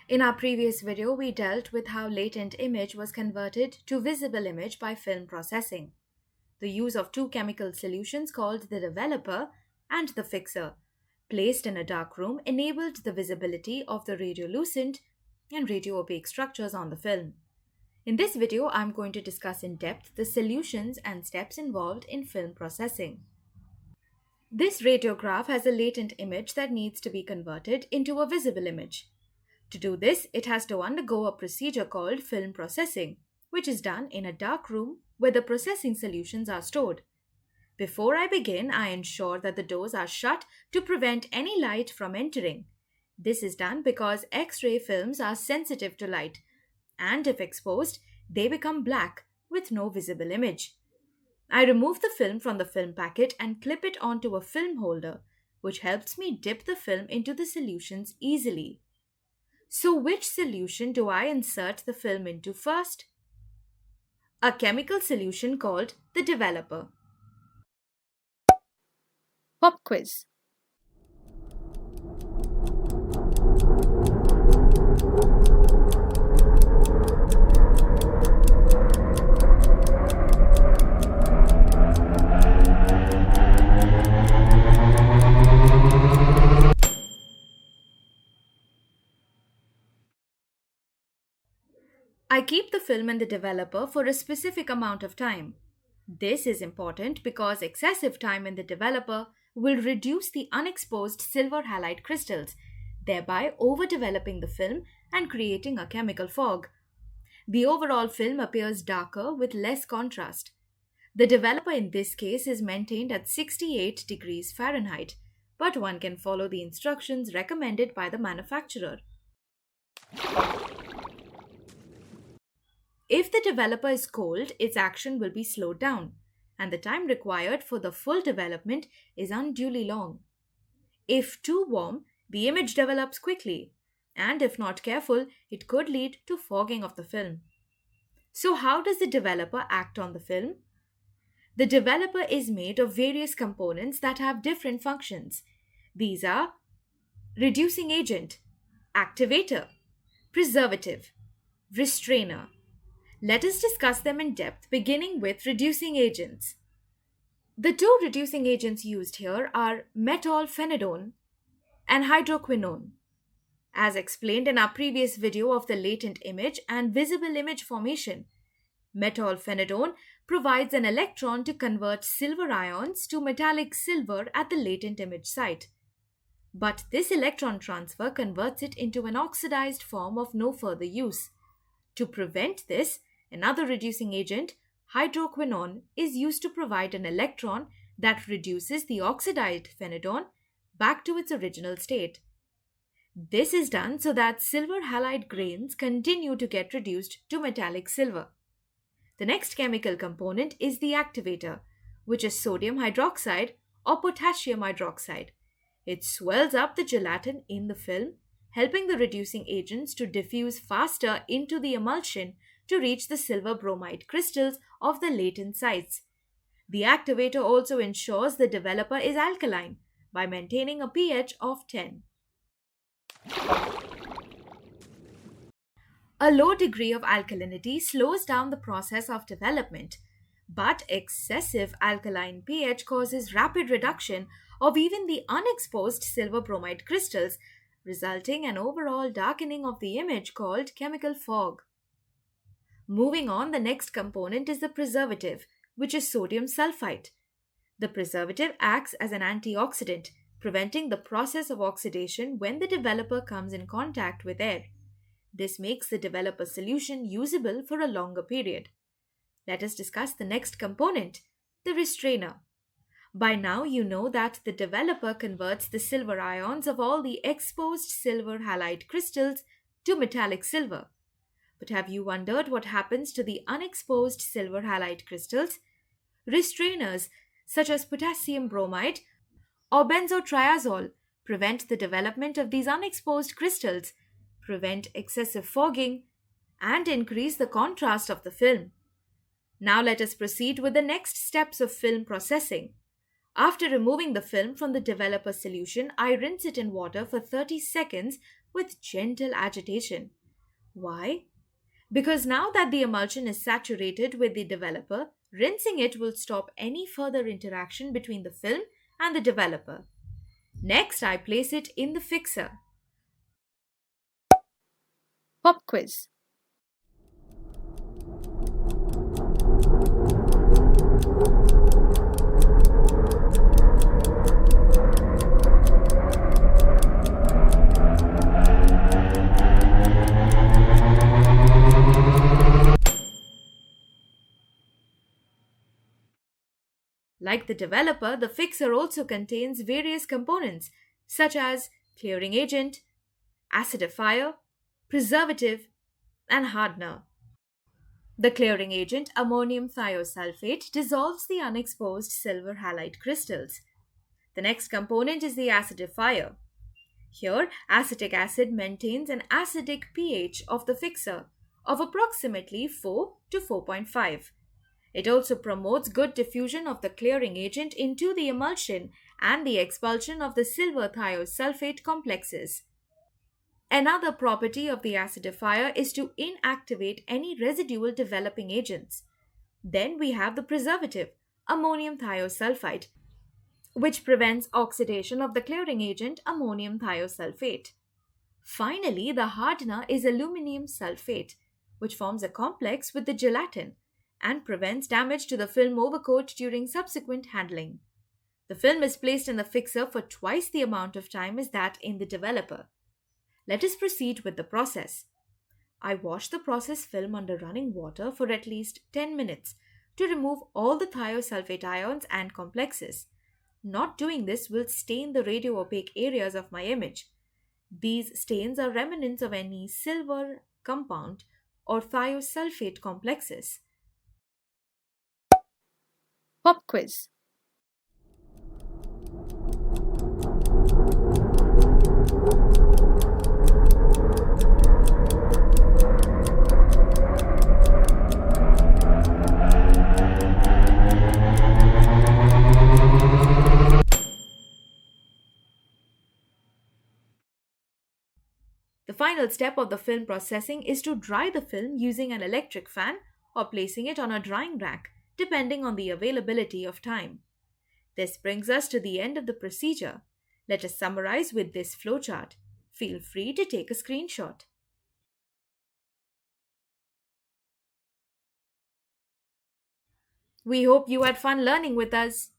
In our previous video, we dealt with how latent image was converted to visible image by film processing. The use of two chemical solutions called the developer and the fixer, placed in a dark room, enabled the visibility of the radiolucent and radio-opaque structures on the film. In this video, I'm going to discuss in depth the solutions and steps involved in film processing. This radiograph has a latent image that needs to be converted into a visible image. To do this, it has to undergo a procedure called film processing, which is done in a dark room where the processing solutions are stored. Before I begin, I ensure that the doors are shut to prevent any light from entering. This is done because X-ray films are sensitive to light, and if exposed, they become black with no visible image. I remove the film from the film packet and clip it onto a film holder, which helps me dip the film into the solutions easily. So which solution do I insert the film into first? A chemical solution called the developer. Pop quiz. I keep the film in the developer for a specific amount of time. This is important because excessive time in the developer will reduce the unexposed silver halide crystals, thereby overdeveloping the film and creating a chemical fog. The overall film appears darker with less contrast. The developer in this case is maintained at 68 degrees Fahrenheit, but one can follow the instructions recommended by the manufacturer. If the developer is cold, its action will be slowed down, and the time required for the full development is unduly long. If too warm, the image develops quickly, and if not careful, it could lead to fogging of the film. So how does the developer act on the film? The developer is made of various components that have different functions. These are reducing agent, activator, preservative, restrainer. Let us discuss them in depth, beginning with reducing agents. The two reducing agents used here are metolphenidone and hydroquinone. As explained in our previous video of the latent image and visible image formation, metolphenidone provides an electron to convert silver ions to metallic silver at the latent image site. But this electron transfer converts it into an oxidized form of no further use. To prevent this, another reducing agent, hydroquinone, is used to provide an electron that reduces the oxidized phenidone back to its original state. This is done so that silver halide grains continue to get reduced to metallic silver. The next chemical component is the activator, which is sodium hydroxide or potassium hydroxide. It swells up the gelatin in the film, helping the reducing agents to diffuse faster into the emulsion to reach the silver bromide crystals of the latent sites. The activator also ensures the developer is alkaline by maintaining a pH of 10. A low degree of alkalinity slows down the process of development, but excessive alkaline pH causes rapid reduction of even the unexposed silver bromide crystals, resulting in an overall darkening of the image called chemical fog. Moving on, the next component is the preservative, which is sodium sulfite. The preservative acts as an antioxidant, preventing the process of oxidation when the developer comes in contact with air. This makes the developer solution usable for a longer period. Let us discuss the next component, the restrainer. By now, you know that the developer converts the silver ions of all the exposed silver halide crystals to metallic silver. But have you wondered what happens to the unexposed silver halide crystals? Restrainers, such as potassium bromide or benzotriazole, prevent the development of these unexposed crystals, prevent excessive fogging, and increase the contrast of the film. Now let us proceed with the next steps of film processing. After removing the film from the developer solution, I rinse it in water for 30 seconds with gentle agitation. Why? Because now that the emulsion is saturated with the developer, rinsing it will stop any further interaction between the film and the developer. Next, I place it in the fixer. Pop quiz. Like the developer, the fixer also contains various components such as clearing agent, acidifier, preservative, and hardener. The clearing agent, ammonium thiosulfate, dissolves the unexposed silver halide crystals. The next component is the acidifier. Here, acetic acid maintains an acidic pH of the fixer of approximately 4 to 4.5. It also promotes good diffusion of the clearing agent into the emulsion and the expulsion of the silver thiosulfate complexes. Another property of the acidifier is to inactivate any residual developing agents. Then we have the preservative, ammonium thiosulfide, which prevents oxidation of the clearing agent ammonium thiosulfate. Finally, the hardener is aluminium sulfate, which forms a complex with the gelatin and prevents damage to the film overcoat during subsequent handling. The film is placed in the fixer for twice the amount of time as that in the developer. Let us proceed with the process. I wash the process film under running water for at least 10 minutes to remove all the thiosulfate ions and complexes. Not doing this will stain the radio opaque areas of my image. These stains are remnants of any silver compound or thiosulfate complexes. Pop quiz. The final step of the film processing is to dry the film using an electric fan or placing it on a drying rack, depending on the availability of time. This brings us to the end of the procedure. Let us summarize with this flowchart. Feel free to take a screenshot. We hope you had fun learning with us.